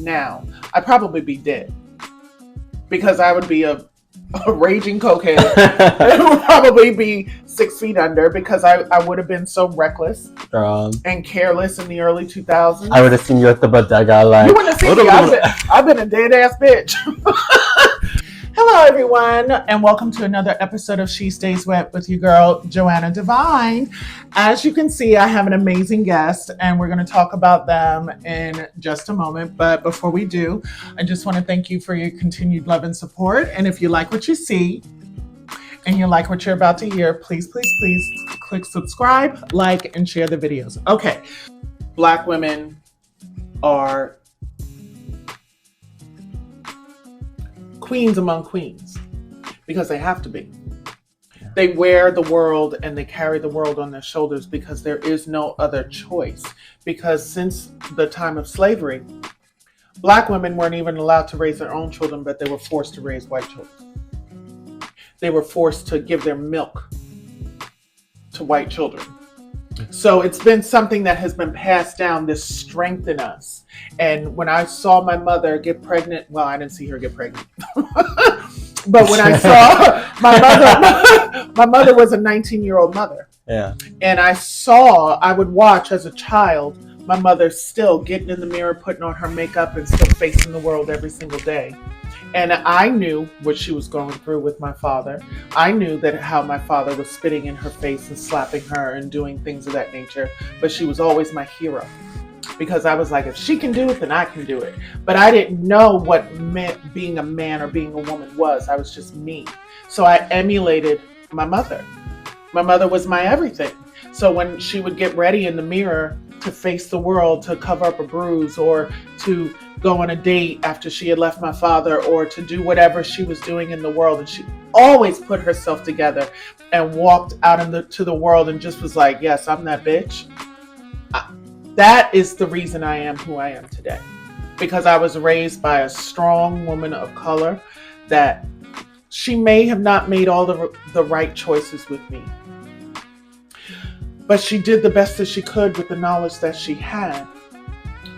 now, I'd probably be dead. Because I would be a raging cokehead. It would probably be 6 feet under because I would have been so reckless and careless in the early 2000s. I would have seen you at the bodega like... You wouldn't have seen me. I've been a dead-ass bitch. Hello, everyone, and welcome to another episode of She Stays Wet with your girl, Joanna Divine. As you can see, I have an amazing guest, and we're going to talk about them in just a moment. But before we do, I just want to thank you for your continued love and support. And if you like what you see and you like what you're about to hear, please click subscribe, like, and share the videos. Okay. Black women are queens among queens because they have to be. They wear the world and they carry the world on their shoulders because there is no other choice. Because since the time of slavery, Black women weren't even allowed to raise their own children, but they were forced to raise white children. They were forced to give their milk to white children. So it's been something that has been passed down, this strength in us. And when I saw my mother get pregnant, well, I didn't see her get pregnant. But when I saw my mother was a 19-year-old mother. Yeah. And I would watch as a child, my mother still getting in the mirror, putting on her makeup and still facing the world every single day. And I knew what she was going through with my father. I knew that how my father was spitting in her face and slapping her and doing things of that nature. But she was always my hero. Because I was like, if she can do it, then I can do it. But I didn't know what meant being a man or being a woman was. I was just me. So I emulated my mother. My mother was my everything. So when she would get ready in the mirror to face the world, to cover up a bruise, or to go on a date after she had left my father, or to do whatever she was doing in the world, and she always put herself together and walked out into the world and just was like, yes, I'm that bitch. That is the reason I am who I am today. Because I was raised by a strong woman of color that she may have not made all the right choices with me. But she did the best that she could with the knowledge that she had.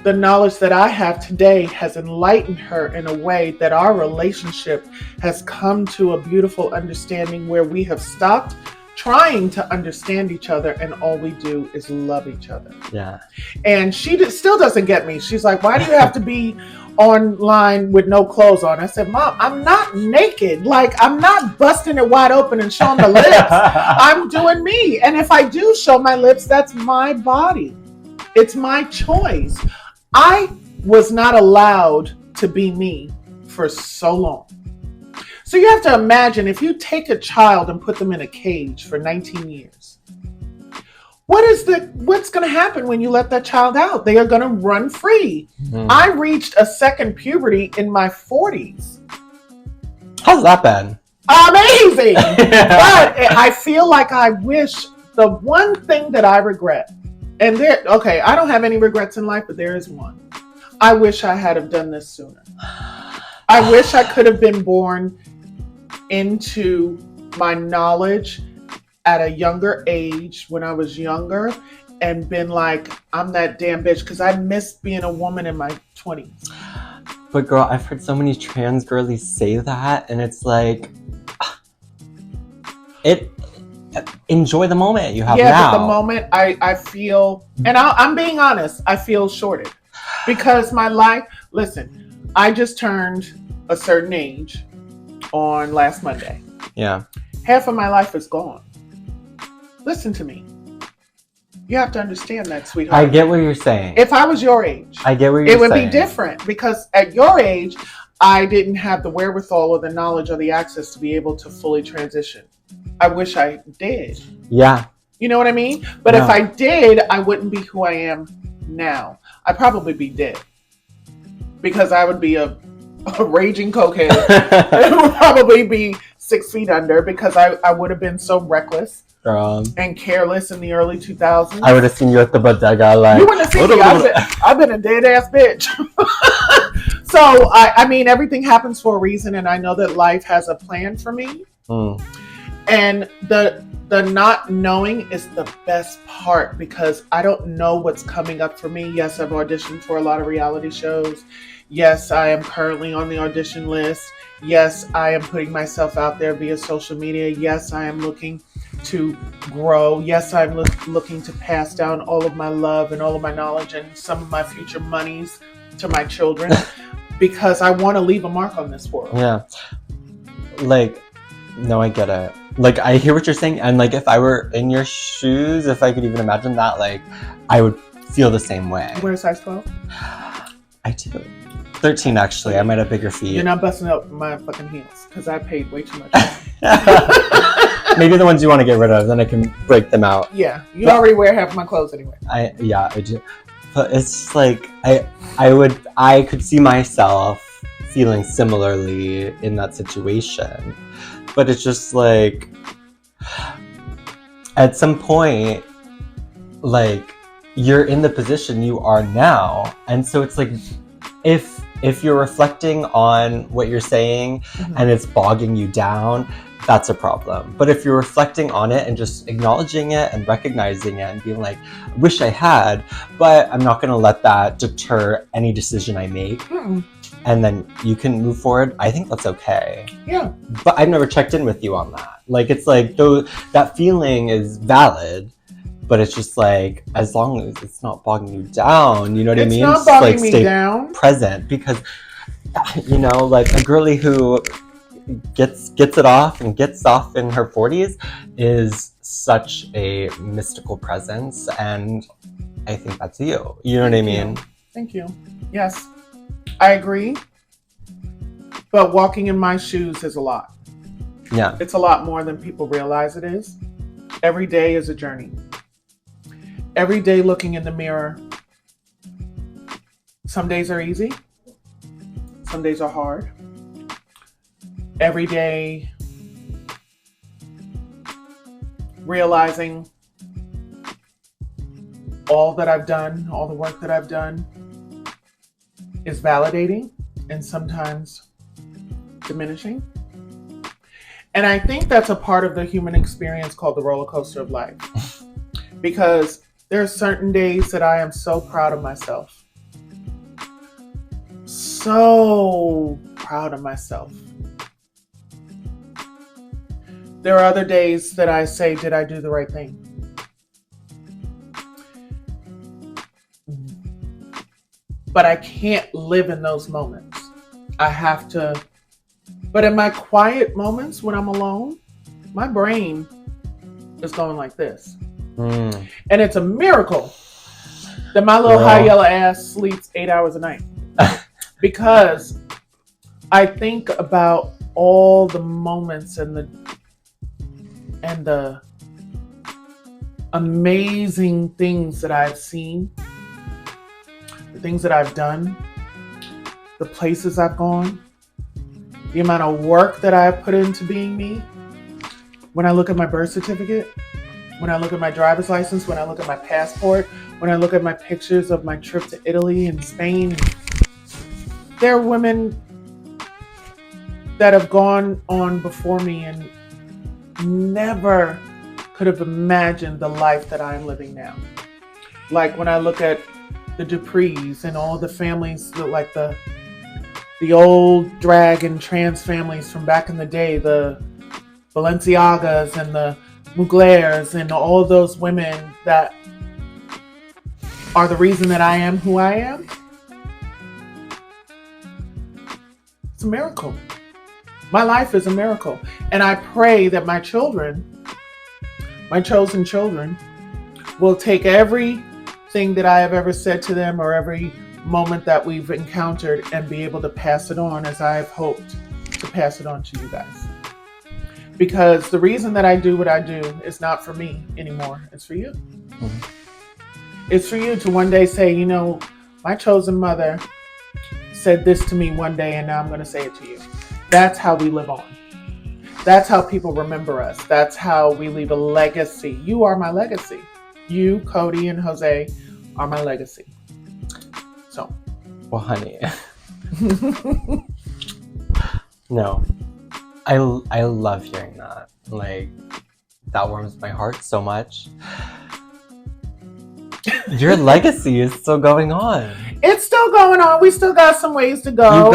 The knowledge that I have today has enlightened her in a way that our relationship has come to a beautiful understanding where we have stopped trying to understand each other and all we do is love each other. Yeah. And she still doesn't get me. She's like, why do you have to be online with no clothes on? I said, Mom, I'm not naked. Like, I'm not busting it wide open and showing my lips. I'm doing me. And if I do show my lips, that's my body. It's my choice. I was not allowed to be me for so long. So you have to imagine if you take a child and put them in a cage for 19 years, what's going to happen when you let that child out? They are going to run free. Mm-hmm. I reached a second puberty in my 40s. How's that been? Amazing. But I feel like I wish the one thing that I regret, and I don't have any regrets in life, but there is one. I wish I had have done this sooner. I wish I could have been born into my knowledge at a younger age when I was younger and been like, I'm that damn bitch, because I missed being a woman in my 20s. But girl, I've heard so many trans girlies say that, and it's like, enjoy the moment you have now. Yeah, but the moment I feel, and I'm being honest, I feel shorted. Because my life, listen, I just turned a certain age on last Monday. Yeah. Half of my life is gone. Listen to me. You have to understand that, sweetheart. I get what you're saying. If I was your age, I get what you're saying. It would be different because at your age, I didn't have the wherewithal or the knowledge or the access to be able to fully transition. I wish I did. Yeah. You know what I mean? But if I did, I wouldn't be who I am now. I'd probably be dead. Because I would be a raging cokehead. It would probably be 6 feet under because I would have been so reckless and careless in the early 2000s. I would have seen you at the bodega like... You wouldn't have seen me. I've been a dead-ass bitch. So, I mean, everything happens for a reason, and I know that life has a plan for me. Mm. And the not knowing is the best part because I don't know what's coming up for me. Yes, I've auditioned for a lot of reality shows. Yes, I am currently on the audition list. Yes, I am putting myself out there via social media. Yes, I am looking to grow. Yes, I'm looking to pass down all of my love and all of my knowledge and some of my future monies to my children because I want to leave a mark on this world. Yeah. Like, no, I get it. Like, I hear what you're saying, and like, if I were in your shoes, if I could even imagine that, like, I would feel the same way. You wear a size 12? I do. 13, actually. I might have bigger feet. You're not busting up my fucking heels because I paid way too much. Maybe the ones you want to get rid of, then I can break them out. Yeah, you already wear half of my clothes anyway. I do. But it's just like, I could see myself feeling similarly in that situation. But it's just like, at some point, like, you're in the position you are now. And so it's like, if you're reflecting on what you're saying and it's bogging you down, that's a problem. But if you're reflecting on it and just acknowledging it and recognizing it and being like, I wish I had, but I'm not going to let that deter any decision I make. And then you can move forward. I think that's okay. Yeah. But I've never checked in with you on that. Like, it's like, though that feeling is valid, but it's just like, as long as it's not bogging you down, you know what I mean? It's not bogging like, me stay down. present, because, you know, like, a girly who gets it off and gets off in her 40s is such a mystical presence, and I think that's you. You know what I mean? Thank you. Yes, I agree. But walking in my shoes is a lot. Yeah. It's a lot more than people realize it is. Every day is a journey. Every day looking in the mirror. Some days are easy. Some days are hard. Every day realizing all that I've done, all the work that I've done is validating and sometimes diminishing. And I think that's a part of the human experience called the roller coaster of life. Because there are certain days that I am so proud of myself. So proud of myself. There are other days that I say, did I do the right thing? But I can't live in those moments. I have to. But in my quiet moments when I'm alone, my brain is going like this. And it's a miracle that my little high yellow ass sleeps 8 hours a night. Because I think about all the moments and the amazing things that I've seen, the things that I've done, the places I've gone, the amount of work that I've put into being me. When I look at my birth certificate, when I look at my driver's license, when I look at my passport, when I look at my pictures of my trip to Italy and Spain, there are women that have gone on before me and never could have imagined the life that I'm living now. Like when I look at the Duprees and all the families, like the old drag and trans families from back in the day, the Balenciagas and the Muglers and all those women that are the reason that I am who I am. It's a miracle. My life is a miracle. And I pray that my children, my chosen children, will take everything that I have ever said to them or every moment that we've encountered and be able to pass it on as I've hoped to pass it on to you guys. Because the reason that I do what I do is not for me anymore. It's for you. It's for you to one day say, you know, my chosen mother said this to me one day and now I'm going to say it to you. That's how we live on. That's how people remember us. That's how we leave a legacy. You are my legacy. You, Cody, and Jose are my legacy. So. Well, honey. No. I love hearing that. Like, that warms my heart so much. Your legacy is still going on. It's still going on. We still got some ways to go.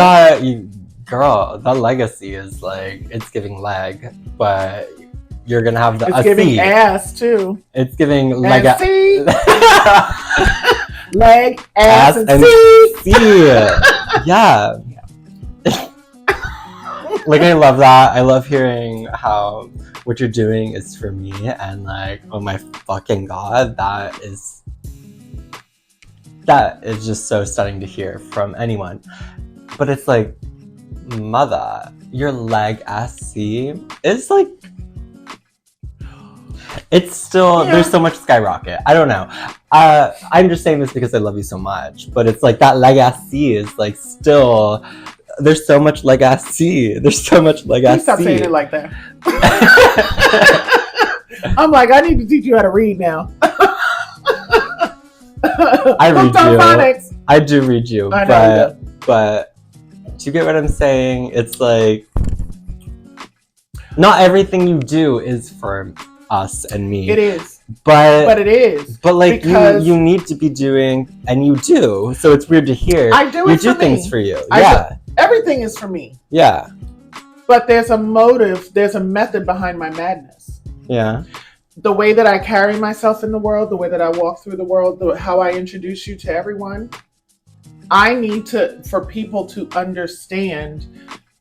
Girl, that legacy is like, it's giving leg, but you're gonna have the It's giving ass too. It's giving leg, leg, ass, and C. Yeah. Like, I love that. I love hearing how what you're doing is for me, and like, oh my fucking god, that is just so stunning to hear from anyone. But it's like, mother, your legacy is like, it's still, there's so much skyrocket. I don't know. I'm just saying this because I love you so much, but it's like that legacy is like still, there's so much legacy. There's so much legacy. Please stop saying it like that. I'm like, I need to teach you how to read now. I read you. I do read you, but do you get what I'm saying? It's like, not everything you do is for us and me. It is. But it is. But like, you need to be doing, and you do. So it's weird to hear. I do. You do things for you. Everything is for me. Yeah. But there's a motive. There's a method behind my madness. Yeah. The way that I carry myself in the world, the way that I walk through the world, how I introduce you to everyone. I need for people to understand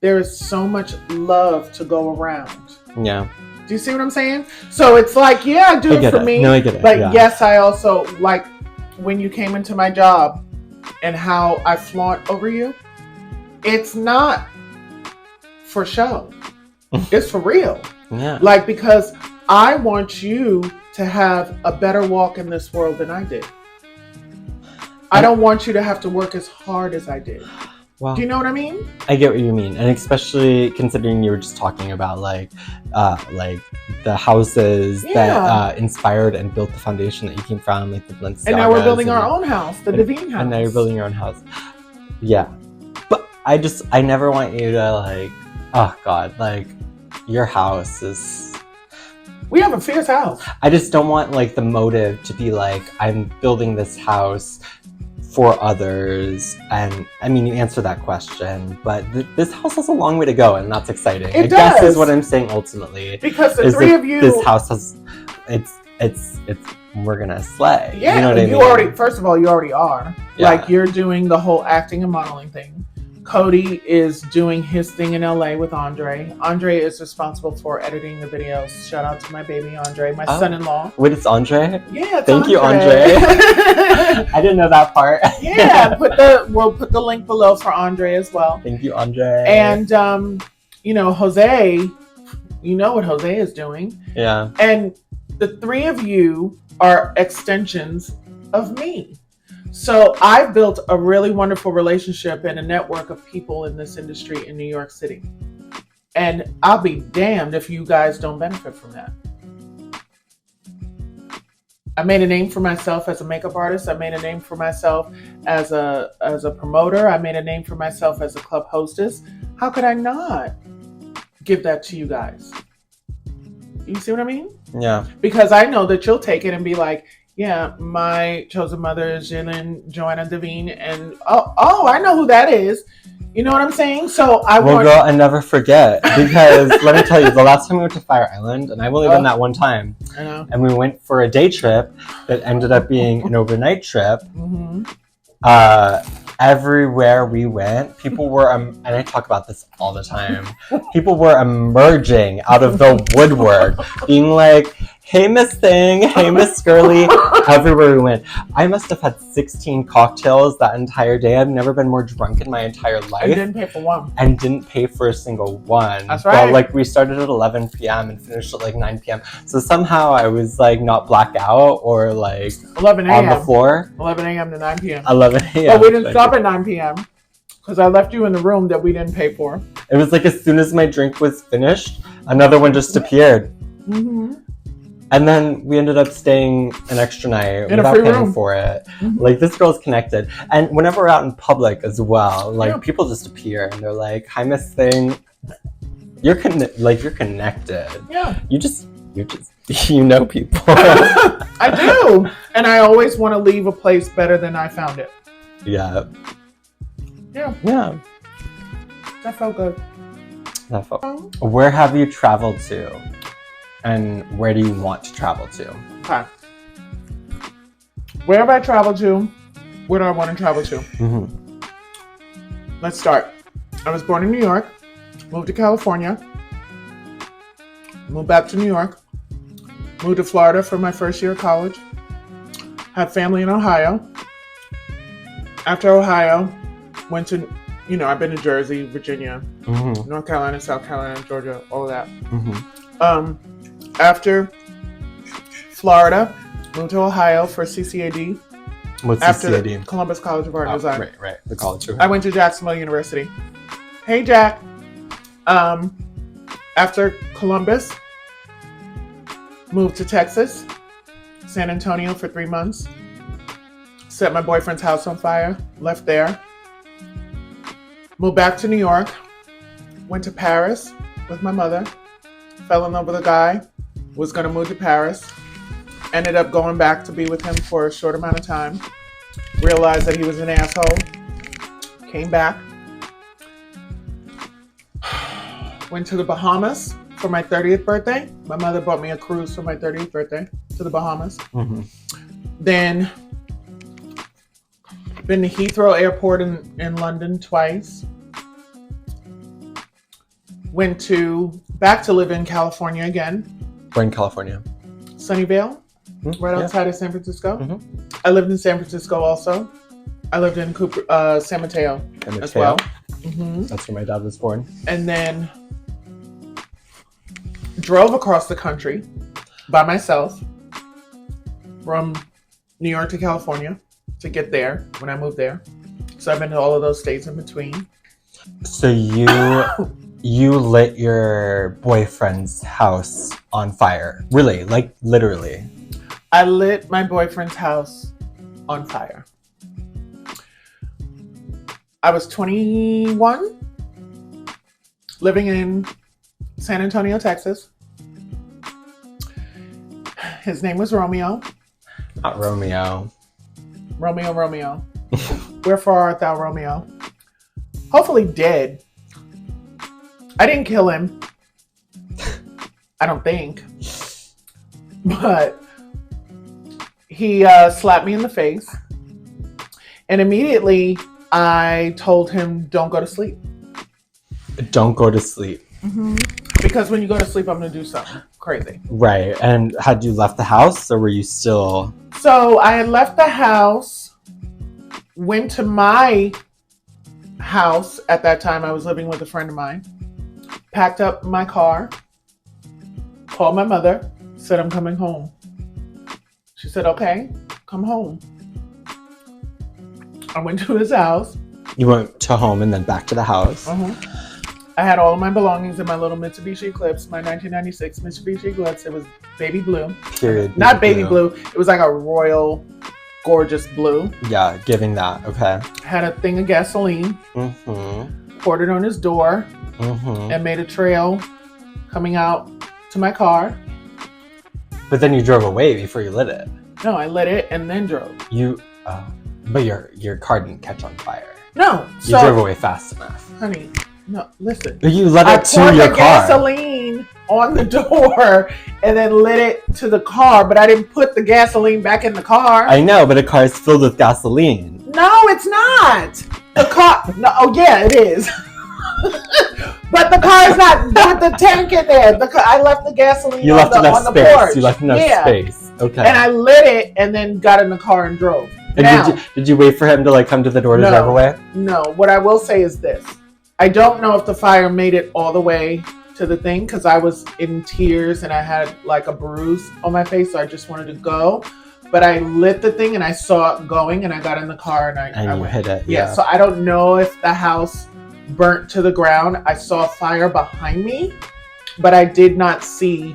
there is so much love to go around. Yeah. Do you see what I'm saying? So it's like, yeah, I do it for me. No, I get it. But yes, I also, like, when you came into my job and how I flaunt over you, it's not for show. It's for real. Yeah. Like, because I want you to have a better walk in this world than I did. I don't want you to have to work as hard as I did. Well, do you know what I mean? I get what you mean, and especially considering you were just talking about like the houses that inspired and built the foundation that you came from, like the Balenciagas. And now we're building our own house, the Devine house. And now you're building your own house. Yeah, but I never want you to like, oh God, like your house is. We have a fierce house. I just don't want like the motive to be like, I'm building this house for others, and I mean, you answer that question, but this house has a long way to go, and that's exciting. I guess is what I'm saying ultimately. Because the three of you, this house has, it's we're gonna slay. Yeah, you know what I mean? Already. First of all, you already are. Yeah. Like, you're doing the whole acting and modeling thing. Cody is doing his thing in LA with Andre. Andre is responsible for editing the videos. Shout out to my baby Andre, my son-in-law. Wait, it's Andre? Yeah, Thank you, Andre. I didn't know that part. Yeah, we'll put the link below for Andre as well. Thank you, Andre. And Jose, you know what Jose is doing. Yeah. And the three of you are extensions of me. So I've built a really wonderful relationship and a network of people in this industry in New York City. And I'll be damned if you guys don't benefit from that. I made a name for myself as a makeup artist. I made a name for myself as a promoter. I made a name for myself as a club hostess. How could I not give that to you guys? You see what I mean? Yeah. Because I know that you'll take it and be like, yeah, my chosen mother is Joanna Devine, and oh, I know who that is. You know what I'm saying? So girl, and never forget, because let me tell you, the last time we went to Fire Island, and I've only done that one time, I know. And we went for a day trip that ended up being an overnight trip. Mm-hmm. Everywhere we went, people were, and I talk about this all the time, people were emerging out of the woodwork, being like, hey, Miss Thing, hey, Miss Skirly, everywhere we went. I must have had 16 cocktails that entire day. I've never been more drunk in my entire life. And didn't pay for one. And didn't pay for a single one. That's right. But like, we started at 11 p.m. and finished at like 9 p.m. So somehow I was like not blacked out or like 11 a.m. on the floor. 11 a.m. to 9 p.m. 11 a.m. But we didn't stop at 9 p.m. because I left you in the room that we didn't pay for. It was like as soon as my drink was finished, another one just appeared. Mm-hmm. And then we ended up staying an extra night in without a free paying room. for it. Mm-hmm. Like, this girl's connected. And whenever we're out in public as well, like, people just appear and they're like, hi, Miss Thing. You're connected. Yeah. You just You're just, you know people. I do. And I always want to leave a place better than I found it. Yeah. Yeah. Yeah. That felt good. Where have you traveled to? And where do you want to travel to? Okay. Where have I traveled to? Where do I want to travel to? Mm-hmm. Let's start. I was born in New York, moved to California, moved back to New York, moved to Florida for my first year of college, had family in Ohio. After Ohio, went to, I've been to Jersey, Virginia, Mm-hmm. North Carolina, South Carolina, Georgia, all of that. Mm-hmm. After Florida, moved to Ohio for CCAD. What's After CCAD? Columbus College of Art and Design. Right. The college. I went to Jacksonville University. Hey, Jack. After Columbus, moved to Texas, San Antonio for 3 months. Set my boyfriend's house on fire, left there. Moved back to New York, went to Paris with my mother, fell in love with a guy, was going to move to Paris, ended up going back to be with him for a short amount of time, realized that he was an asshole, came back, went to the Bahamas for my 30th birthday. My mother bought me a cruise for my 30th birthday to the Bahamas. Mm-hmm. Then been to Heathrow Airport in London twice. Went back to live in California again. Where in California? Sunnyvale, right outside of San Francisco. Mm-hmm. I lived in San Francisco also. I lived in San Mateo as well. Mm-hmm. That's where my dad was born. And then drove across the country by myself from New York to California to get there when I moved there. So I've been to all of those states in between. So you lit your boyfriend's house on fire. Really? Like literally? I lit my boyfriend's house on fire. I was 21, living in San Antonio, Texas. His name was Romeo. Not Romeo. Romeo. Wherefore art thou, Romeo? Hopefully dead. I didn't kill him. I don't think. But he slapped me in the face. And immediately I told him, don't go to sleep. Don't go to sleep. Mm-hmm. Because when you go to sleep, I'm going to do something crazy. Right. And had you left the house or were you still... So I had left the house, went to my house. At that time, I was living with a friend of mine. Packed up my car, called my mother, said, I'm coming home. She said, okay, come home. I went to his house. You went to home and then back to the house. Uh-huh. I had all of my belongings in my little Mitsubishi Eclipse, my 1996 Mitsubishi Eclipse. It was baby blue. Period. Not baby blue. It was like a royal, gorgeous blue. Yeah, giving that. Okay. Had a thing of gasoline. Mm-hmm. Poured it on his door. Mm-hmm. And made a trail coming out to my car. But then you drove away before you lit it. No, I lit it and then drove. But your car didn't catch on fire. No. You drove away fast enough. Honey, no, listen. You lit it to your car. I poured the gasoline on the door and then lit it to the car, but I didn't put the gasoline back in the car. I know, but a car is filled with gasoline. No, it's not. The car, no, oh yeah, it is. But the car is not with the tank in there. I left the gasoline on the porch. You left enough space. Okay. And I lit it and then got in the car and drove. And did you wait for him to come to the door to drive away? No. What I will say is this. I don't know if the fire made it all the way to the thing because I was in tears and I had like a bruise on my face. So I just wanted to go. But I lit the thing and I saw it going and I got in the car and I went. Hit it. Yeah. So I don't know if the house burnt to the ground. I saw fire behind me, but I did not see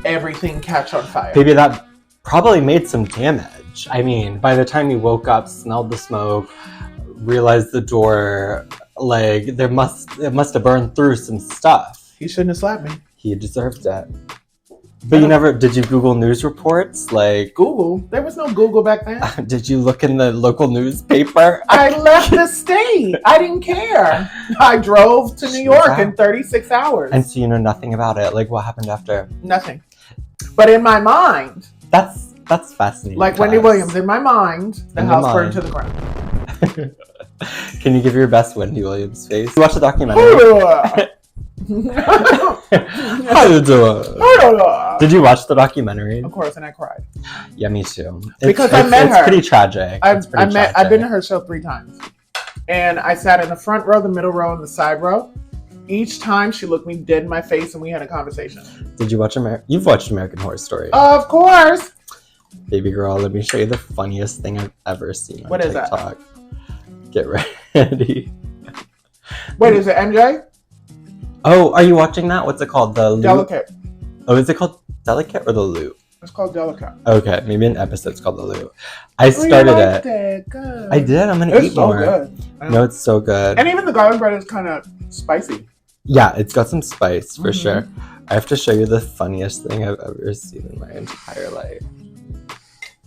everything catch on fire. Maybe that probably made some damage. I mean, by the time you woke up, smelled the smoke, realized the door, it must have burned through some stuff. He shouldn't have slapped me. He deserved it. But you never, did you Google news reports? Like, Google? There was no Google back then. did you look in the local newspaper? I left the state. I didn't care. I drove to New York in 36 hours. And so you know nothing about it. Like, what happened after? Nothing. But in my mind, that's fascinating. like Wendy Williams, in my mind, the house burned to the ground. Can you give your best Wendy Williams face? You watch the documentary? How you doing? Did you watch the documentary? Of course, and I cried. Yeah, me too. Because I met her. It's pretty tragic. I've been to her show 3 times. And I sat in the front row, the middle row, and the side row. Each time she looked me dead in my face and we had a conversation. Did you watch You've watched American Horror Story? Of course. Baby girl, let me show you the funniest thing I've ever seen on what TikTok. Is that? Get ready. Wait, is it MJ? Oh, are you watching that? What's it called? The Delicate. Oh, is it called Delicate or The Loot? It's called Delicate. Okay, maybe an episode's called The Loot. I started it. Good. I did. I'm gonna eat more. It's so good. No, it's so good. And even the garlic bread is kind of spicy. Yeah, it's got some spice for sure. I have to show you the funniest thing I've ever seen in my entire life.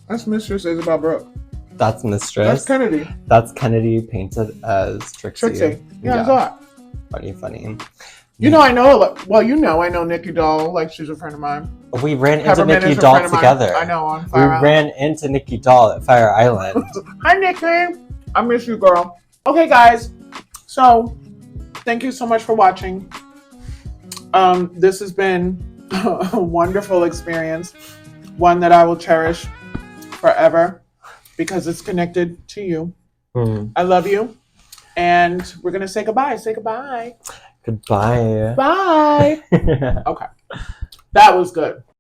That's Mistress Isabel Brooke. That's Mistress. That's Kennedy. That's Kennedy painted as Trixie. Yeah, I saw Funny. it. You know, I know Nikki Doll, like she's a friend of mine. We ran into Nikki Doll together. I know, on Fire Island. We ran into Nikki Doll at Fire Island. Hi, Nikki. I miss you, girl. Okay, guys. So, thank you so much for watching. This has been a wonderful experience. One that I will cherish forever because it's connected to you. I love you. And we're going to say goodbye. Say goodbye. Goodbye. Bye. Okay. That was good.